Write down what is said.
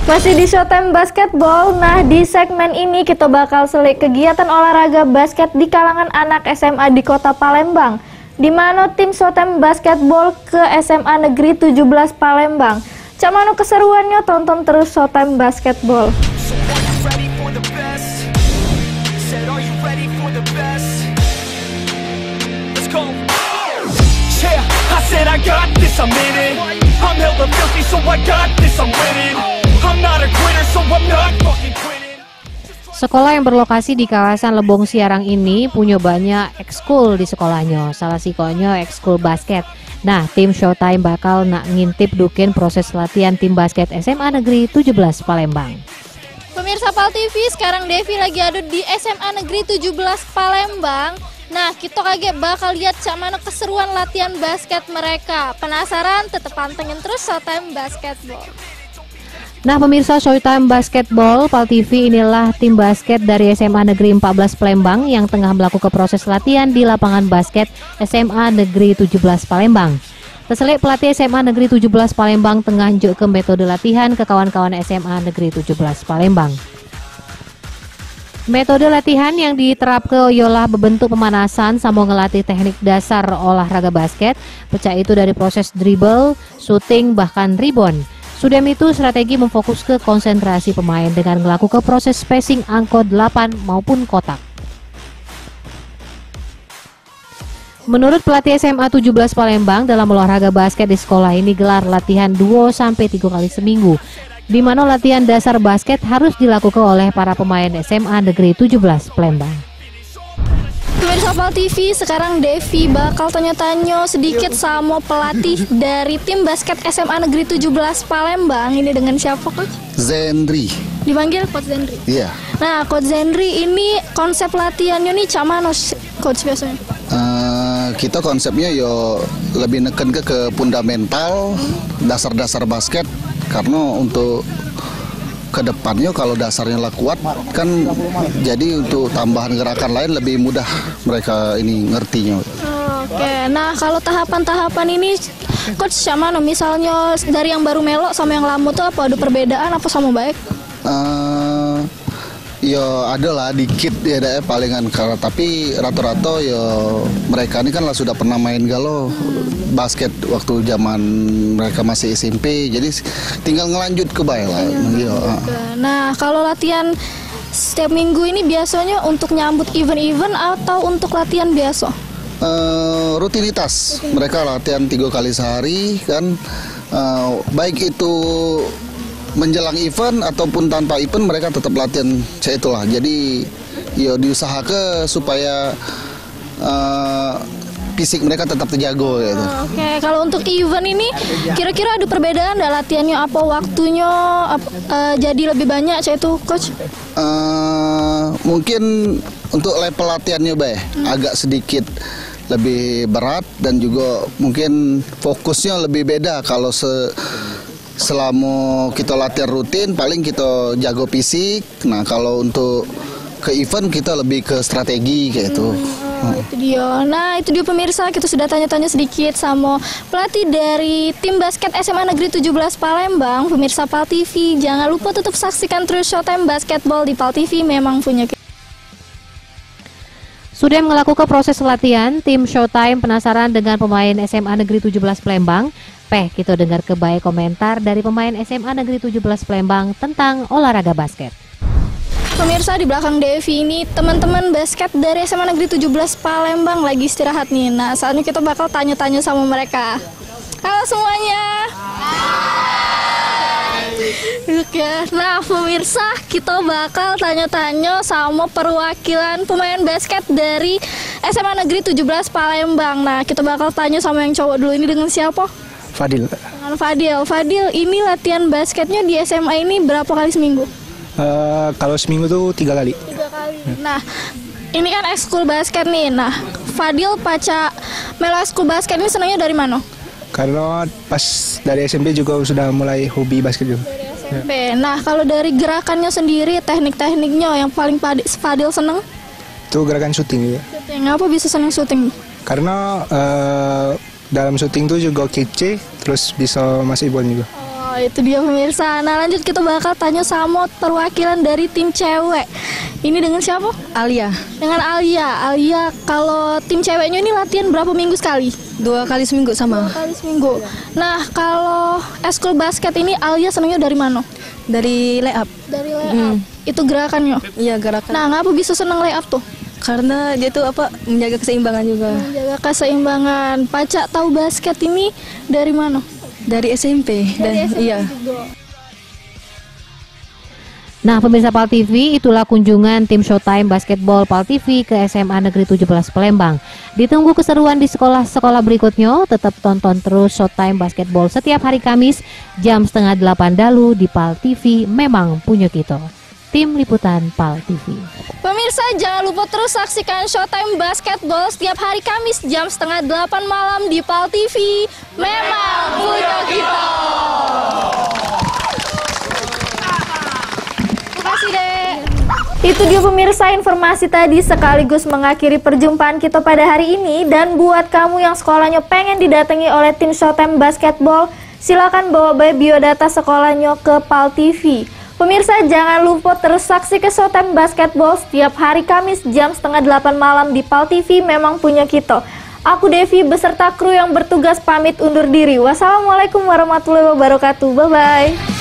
Masih di Showtime Basketball. Nah, di segmen ini kita bakal selik kegiatan olahraga basket di kalangan anak SMA di Kota Palembang, di mana tim Showtime Basketball ke SMA Negeri 17 Palembang. Cak mano keseruannya, tonton terus Showtime Basketball. Sekolah yang berlokasi di kawasan Lebong Siarang ini punya banyak ekskul di sekolahnya, salah sikonya ekskul basket. Nah, tim Showtime bakal nak ngintip dukin proses latihan tim basket SMA Negeri 17 Palembang. Pemirsa Pal TV, sekarang Devi lagi ada di SMA Negeri 17 Palembang. Nah, kita kaget bakal lihat cak mana keseruan latihan basket mereka. Penasaran? Tetep pantengin terus Showtime Basketball. Nah, pemirsa Showtime Basketball Pal TV, inilah tim basket dari SMA Negeri 14 Palembang yang tengah melakukan proses latihan di lapangan basket SMA Negeri 17 Palembang. Terselik pelatih SMA Negeri 17 Palembang tengah njuk ke metode latihan ke kawan-kawan SMA Negeri 17 Palembang. Metode latihan yang diterapkan ialah berbentuk pemanasan sama ngelatih teknik dasar olahraga basket, pecah itu dari proses dribble, shooting, bahkan rebound. Sudah itu strategi memfokus ke konsentrasi pemain dengan melakukan proses spacing angkot 8 maupun kotak. Menurut pelatih SMA 17 Palembang, dalam olahraga basket di sekolah ini gelar latihan 2-3 kali seminggu, di mana latihan dasar basket harus dilakukan oleh para pemain SMA Negeri 17 Palembang. Pemirsa Pal TV, sekarang Devi bakal tanya-tanya sedikit sama pelatih dari tim basket SMA Negeri 17 Palembang. Ini dengan siapa, Coach? Zendri. Dipanggil Coach Zendri? Iya. Nah, Coach Zendri, ini konsep latihannya nih cak mana, Coach, biasanya? Kita konsepnya yo lebih neken ke fundamental, dasar-dasar basket. Karena untuk kedepannya kalau dasarnya lah kuat kan, jadi untuk tambahan gerakan lain lebih mudah mereka ini ngertinya. Oke, nah kalau tahapan-tahapan ini Coach sama misalnya dari yang baru melok sama yang lama tuh apa ada perbedaan apa sama baik? Ya ada lah dikit ya deh palingan, tapi rata-rata ya mereka ini kan lah sudah pernah main galau basket waktu zaman mereka masih SMP, jadi tinggal ngelanjut ke baik lah. Nah, kalau latihan setiap minggu ini biasanya untuk nyambut event-event atau untuk latihan biasa? Rutinitas. Mereka latihan 3 kali sehari kan, baik itu menjelang event ataupun tanpa event mereka tetap latihan itulah. Jadi ya diusahakan supaya fisik mereka tetap terjaga gitu. Oke, kalau untuk event ini kira-kira ada perbedaan nggak latihannya, apa waktunya jadi lebih banyak itu, Coach? Mungkin untuk level latihannya agak sedikit lebih berat dan juga mungkin fokusnya lebih beda. Kalau selama kita latihan rutin paling kita jago fisik. Nah, kalau untuk ke event kita lebih ke strategi kayak itu. Itu dia. Nah, itu dia pemirsa, kita sudah tanya-tanya sedikit sama pelatih dari tim basket SMA Negeri 17 Palembang. Pemirsa Pal TV, jangan lupa tetap saksikan terus Showtime Basketball di Pal TV, memang punya. Sudah melakukan proses latihan, tim Showtime penasaran dengan pemain SMA Negeri 17 Palembang. Kita dengar kebaik komentar dari pemain SMA Negeri 17 Palembang tentang olahraga basket. Pemirsa, di belakang Devi ini teman-teman basket dari SMA Negeri 17 Palembang lagi istirahat nih. Nah, saat ini kita bakal tanya-tanya sama mereka. Halo semuanya. Oke, nah pemirsa, kita bakal tanya-tanya sama perwakilan pemain basket dari SMA Negeri 17 Palembang. Nah, kita bakal tanya sama yang cowok dulu, ini dengan siapa? Fadil. Dengan Fadil. Fadil, ini latihan basketnya di SMA ini berapa kali seminggu? Kalau seminggu tuh 3 kali. 3 kali. Nah, ini kan ekskul basket nih. Nah, Fadil melo ekskul basket ini senangnya dari mana? Karena pas dari SMP juga sudah mulai hobi basket juga. Dari SMP. Nah, kalau dari gerakannya sendiri, teknik-tekniknya yang paling Fadil seneng? Itu gerakan syuting. Syuting. Apa bisa seneng syuting? Karena dalam syuting tuh juga kece, terus bisa masuk bola juga. Oh, itu dia pemirsa. Nah, lanjut kita bakal tanya sama perwakilan dari tim cewek. Ini dengan siapa? Alia, Dengan Alia. Alia, kalau tim ceweknya ini latihan berapa minggu sekali? 2 kali seminggu sama. Kali seminggu. Nah, kalau eskul basket ini Alia senangnya dari mana? Dari layup. Dari layup. Itu gerakannya. Iya, gerakan. Nah, ngapa bisa senang layup tuh? Karena dia tuh menjaga keseimbangan juga. Menjaga keseimbangan. Paca tahu basket ini dari mana? Dari SMP dan iya. Nah, pemirsa PAL TV, itulah kunjungan tim Showtime Basketball PAL TV ke SMA Negeri 17 Palembang. Ditunggu keseruan di sekolah-sekolah berikutnya. Tetap tonton terus Showtime Basketball setiap hari Kamis jam 7:30 dalu di PAL TV. Memang punya kita. Tim Liputan PAL TV. Pemirsa, jangan lupa terus saksikan Showtime Basketball setiap hari Kamis jam 7:30 malam di PAL TV. Memang punya kita. Terima kasih, Dek. Itu dia pemirsa informasi tadi sekaligus mengakhiri perjumpaan kita pada hari ini. Dan buat kamu yang sekolahnya pengen didatangi oleh tim Showtime Basketball, silakan bawa biodata sekolahnya ke PAL TV. Pemirsa, jangan lupa terus saksi ke Showtime Basketball setiap hari Kamis jam 7:30 malam di PAL TV. Memang punya kita. Aku Devi beserta kru yang bertugas pamit undur diri. Wassalamualaikum warahmatullahi wabarakatuh. Bye-bye.